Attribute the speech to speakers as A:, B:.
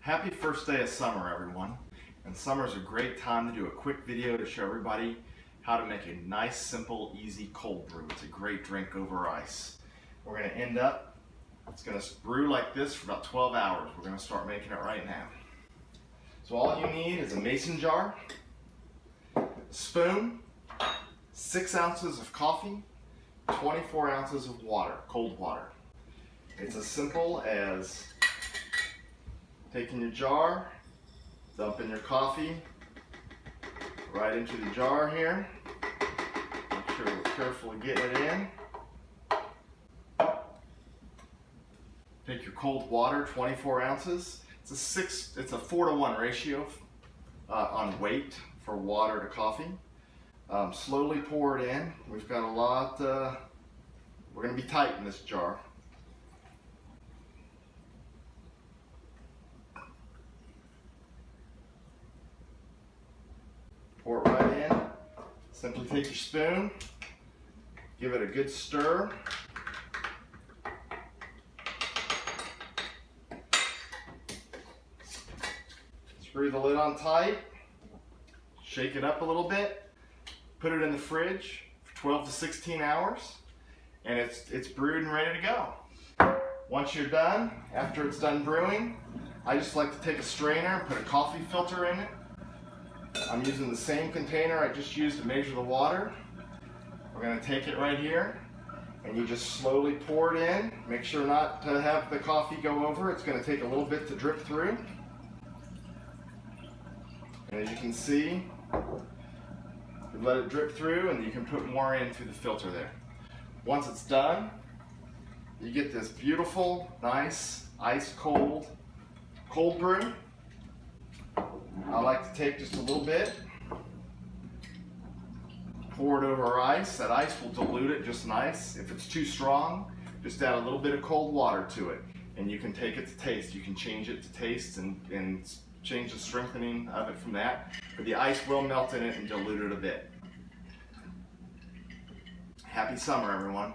A: Happy first day of summer, everyone. And summer is a great time to do a quick video to show everybody how to make a nice, simple, easy cold brew. It's a great drink over ice. We're going to end up, it's going to brew like this for about 12 hours. We're going to start making it right now. So all you need is a mason jar, spoon, 6 ounces of coffee, 24 ounces of water, cold water. It's as simple as taking your jar, dumping your coffee right into the jar here. Make sure we're carefully getting it in. Take your cold water, 24 ounces. It's a 4-to-1 ratio on weight for water to coffee. Slowly pour it in. We've got a lot, we're going to be tight in this jar. Pour it right in. Simply take your spoon, give it a good stir. Screw the lid on tight, shake it up a little bit, put it in the fridge for 12 to 16 hours, and it's brewed and ready to go. Once you're done, after it's done brewing, I just like to take a strainer and put a coffee filter in it. I'm using the same container I just used to measure the water. We're going to take it right here, and you just slowly pour it in. Make sure not to have the coffee go over. It's going to take a little bit to drip through. And as you can see, you let it drip through, and you can put more in through the filter there. Once it's done, you get this beautiful, nice, ice cold brew. I like to take just a little bit, pour it over ice. That ice will dilute it just nice. If it's too strong, just add a little bit of cold water to it, and you can take it to taste. You can change it to taste and change the strengthening of it from that. But the ice will melt in it and dilute it a bit. Happy summer, everyone.